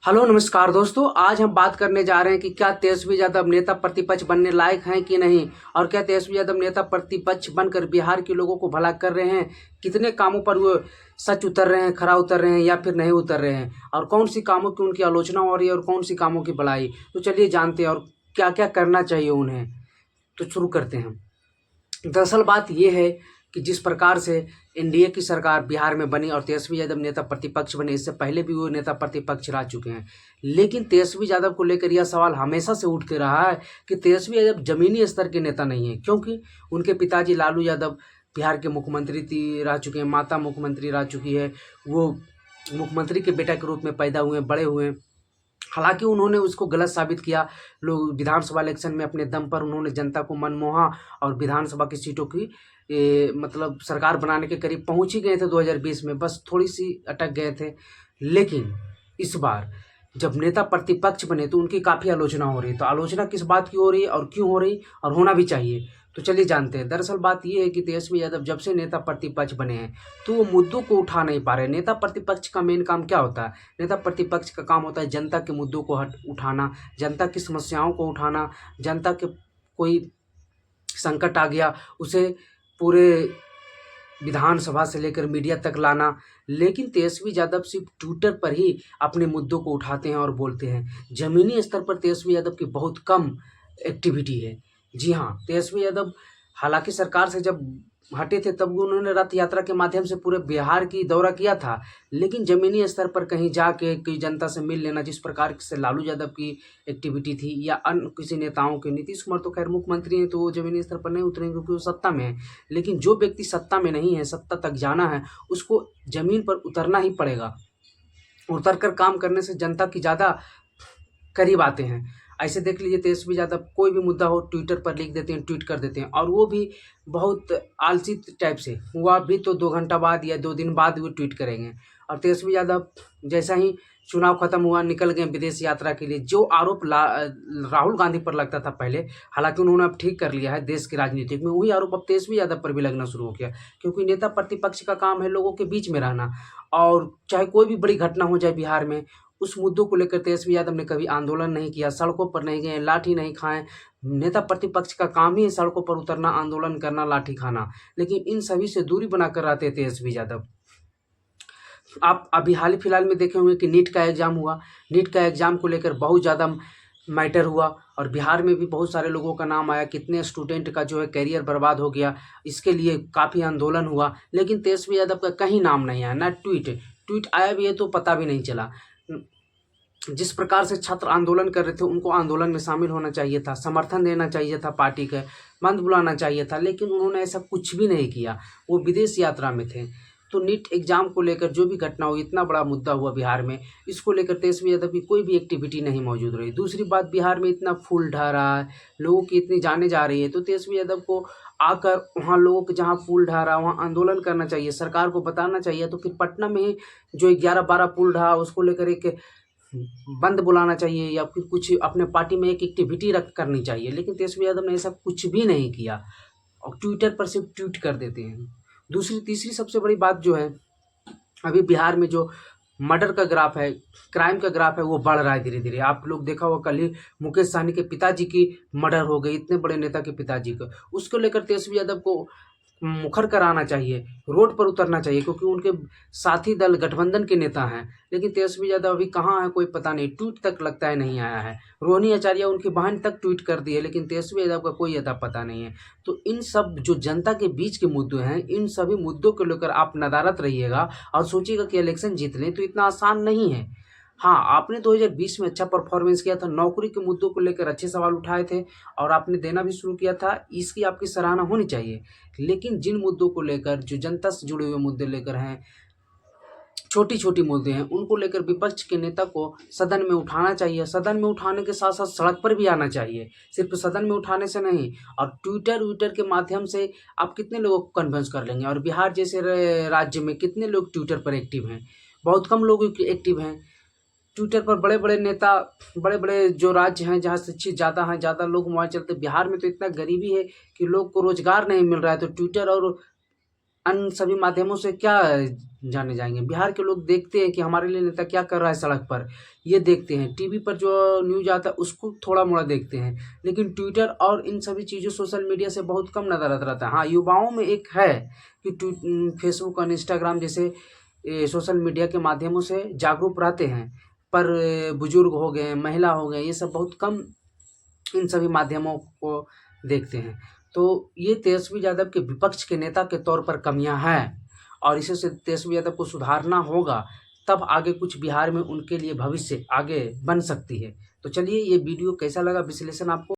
Hello नमस्कार दोस्तों। आज हम बात करने जा रहे हैं कि क्या तेजस्वी यादव नेता प्रतिपक्ष बनने लायक हैं कि नहीं, और क्या तेजस्वी यादव नेता प्रतिपक्ष बनकर बिहार के लोगों को भला कर रहे हैं। कितने कामों पर वो सच उतर रहे हैं, खरा उतर रहे हैं या फिर नहीं उतर रहे हैं, और कौन सी कामों की उनकी आलोचना हो रही है और कौन सी कामों की बड़ाई। तो चलिए जानते हैं और क्या क्या करना चाहिए उन्हें। तो शुरू करते हैं। दरअसल बात यह है कि जिस प्रकार से एनडीए की सरकार बिहार में बनी और तेजस्वी यादव नेता प्रतिपक्ष बने, इससे पहले भी वो नेता प्रतिपक्ष रह चुके हैं, लेकिन तेजस्वी यादव को लेकर यह सवाल हमेशा से उठ के रहा है कि तेजस्वी यादव जमीनी स्तर के नेता नहीं है, क्योंकि उनके पिताजी लालू यादव बिहार के मुख्यमंत्री रह चुके हैं, माता मुख्यमंत्री रह चुकी है, वो मुख्यमंत्री के बेटा के रूप में पैदा हुए, बड़े हुए। हालांकि उन्होंने उसको गलत साबित किया। लोग विधानसभा इलेक्शन में अपने दम पर उन्होंने जनता को मनमोहा और विधानसभा की सीटों की मतलब सरकार बनाने के करीब पहुंच ही गए थे 2020 में, बस थोड़ी सी अटक गए थे। लेकिन इस बार जब नेता प्रतिपक्ष बने तो उनकी काफ़ी आलोचना हो रही है। तो आलोचना किस बात की हो रही है और क्यों हो रही और होना भी चाहिए, तो चलिए जानते हैं। दरअसल बात यह है कि तेजस्वी यादव जब से नेता प्रतिपक्ष बने हैं तो वो मुद्दों को उठा नहीं पा रहे। नेता प्रतिपक्ष का मेन काम क्या होता है? नेता प्रतिपक्ष का काम होता है जनता के मुद्दों को उठाना, जनता की समस्याओं को उठाना, जनता के कोई संकट आ गया उसे पूरे विधानसभा से लेकर मीडिया तक लाना। लेकिन तेजस्वी यादव सिर्फ ट्विटर पर ही अपने मुद्दों को उठाते हैं और बोलते हैं। जमीनी स्तर पर तेजस्वी यादव की बहुत कम एक्टिविटी है। जी हाँ, तेजस्वी यादव हालांकि सरकार से जब हटे थे तब उन्होंने रथ यात्रा के माध्यम से पूरे बिहार की दौरा किया था, लेकिन जमीनी स्तर पर कहीं जाके कोई जनता से मिल लेना, जिस प्रकार से लालू यादव की एक्टिविटी थी या अन्य किसी नेताओं की, नीतीश कुमार तो खैर मुख्यमंत्री हैं तो वो जमीनी स्तर पर नहीं उतरेंगे क्योंकि वो सत्ता में है। लेकिन जो व्यक्ति सत्ता में नहीं है, सत्ता तक जाना है, उसको जमीन पर उतरना ही पड़ेगा। उतर कर काम करने से जनता की ज़्यादा करीब आते हैं। ऐसे देख लीजिए, तेजस्वी यादव कोई भी मुद्दा हो ट्विटर पर लिख देते हैं, ट्वीट कर देते हैं, और वो भी बहुत आलसी टाइप से। हुआ भी तो 2 घंटा बाद या 2 दिन बाद वो ट्वीट करेंगे। और तेजस्वी यादव जैसा ही चुनाव खत्म हुआ निकल गए विदेश यात्रा के लिए। जो आरोप राहुल गांधी पर लगता था पहले, हालांकि उन्होंने अब ठीक कर लिया है देश की राजनीति में, वही आरोप अब तेजस्वी यादव पर भी लगना शुरू हो गया। क्योंकि नेता प्रतिपक्ष का काम है लोगों के बीच में रहना, और चाहे कोई भी बड़ी घटना हो जाए बिहार में, उस मुद्दों को लेकर तेजस्वी यादव ने कभी आंदोलन नहीं किया, सड़कों पर नहीं गए, लाठी नहीं खाए। नेता प्रतिपक्ष का काम ही है सड़कों पर उतरना, आंदोलन करना, लाठी खाना। लेकिन इन सभी से दूरी बनाकर रहते हैं तेजस्वी यादव। आप अभी हाल ही फिलहाल में देखे होंगे कि नीट का एग्जाम हुआ। नीट का एग्जाम को लेकर बहुत ज़्यादा मैटर हुआ और बिहार में भी बहुत सारे लोगों का नाम आया, कितने स्टूडेंट का जो है करियर बर्बाद हो गया। इसके लिए काफ़ी आंदोलन हुआ, लेकिन तेजस्वी यादव का कहीं नाम नहीं आया, ना ट्वीट आया भी है तो पता भी नहीं चला। जिस प्रकार से छात्र आंदोलन कर रहे थे, उनको आंदोलन में शामिल होना चाहिए था, समर्थन देना चाहिए था, पार्टी का बंद बुलाना चाहिए था, लेकिन उन्होंने ऐसा कुछ भी नहीं किया। वो विदेश यात्रा में थे। तो नीट एग्जाम को लेकर जो भी घटना हुई, इतना बड़ा मुद्दा हुआ बिहार में, इसको लेकर तेजस्वी यादव की कोई भी एक्टिविटी नहीं मौजूद रही। दूसरी बात, बिहार में इतना फूल ढह रहा है, लोगों की इतनी जाने जा रही है, तो तेजस्वी यादव को आकर वहाँ लोगों के जहाँ फूल ढह रहा है वहाँ आंदोलन करना चाहिए, सरकार को बताना चाहिए। तो फिर पटना में ही जो 11-12 पुल ढहा उसको लेकर एक बंद बुलाना चाहिए, या फिर कुछ अपने पार्टी में एक एक्टिविटी रख करनी चाहिए। लेकिन तेजस्वी यादव ने ऐसा कुछ भी नहीं किया और ट्विटर पर सिर्फ ट्वीट कर देते हैं। तीसरी सबसे बड़ी बात जो है, अभी बिहार में जो मर्डर का ग्राफ है, क्राइम का ग्राफ है, वो बढ़ रहा है धीरे धीरे। आप लोग देखा होगा कल ही मुकेश सहनी के पिताजी की मर्डर हो गई, इतने बड़े नेता के पिताजी को। उसको लेकर तेजस्वी यादव को मुखर कराना चाहिए, रोड पर उतरना चाहिए, क्योंकि उनके साथी दल गठबंधन के नेता हैं। लेकिन तेजस्वी यादव अभी कहाँ है कोई पता नहीं, ट्वीट तक लगता है नहीं आया है। रोहिणी आचार्य उनकी बहन तक ट्वीट कर दी है, लेकिन तेजस्वी यादव का कोई अता पता नहीं है। तो इन सब जो जनता के बीच के मुद्दे हैं, इन सभी मुद्दों को लेकर आप नदारत रहिएगा और सोचिएगा कि इलेक्शन जीत लें, तो इतना आसान नहीं है। हाँ, आपने 2020 में अच्छा परफॉर्मेंस किया था, नौकरी के मुद्दों को लेकर अच्छे सवाल उठाए थे और आपने देना भी शुरू किया था, इसकी आपकी सराहना होनी चाहिए। लेकिन जिन मुद्दों को लेकर, जो जनता से जुड़े हुए मुद्दे लेकर हैं, छोटी छोटी मुद्दे हैं, उनको लेकर विपक्ष के नेता को सदन में उठाना चाहिए। सदन में उठाने के साथ साथ सड़क पर भी आना चाहिए, सिर्फ सदन में उठाने से नहीं। और ट्विटर के माध्यम से आप कितने लोगों को कन्विंस कर लेंगे? और बिहार जैसे राज्य में कितने लोग ट्विटर पर एक्टिव हैं? बहुत कम लोग एक्टिव हैं ट्विटर पर। बड़े बड़े नेता, बड़े बड़े जो राज्य हैं जहाँ शिक्षित ज़्यादा हैं, ज़्यादा लोग मोबाइल चलते। बिहार में तो इतना गरीबी है कि लोग को रोजगार नहीं मिल रहा है, तो ट्विटर और अन्य सभी माध्यमों से क्या जाने जाएंगे। बिहार के लोग देखते हैं कि हमारे लिए नेता क्या कर रहा है सड़क पर, ये देखते हैं। टीवी पर जो न्यूज़ आता है उसको थोड़ा मोड़ा देखते हैं, लेकिन ट्विटर और इन सभी चीज़ों सोशल मीडिया से बहुत कम नज़र आता रहता है। हाँ, युवाओं में एक है कि फेसबुक और इंस्टाग्राम जैसे सोशल मीडिया के माध्यमों से जागरूक रहते हैं, पर बुजुर्ग हो गए, महिला हो गए, ये सब बहुत कम इन सभी माध्यमों को देखते हैं। तो ये तेजस्वी यादव के विपक्ष के नेता के तौर पर कमियां हैं, और इसे से तेजस्वी यादव को सुधारना होगा, तब आगे कुछ बिहार में उनके लिए भविष्य आगे बन सकती है। तो चलिए, ये वीडियो कैसा लगा, विश्लेषण आपको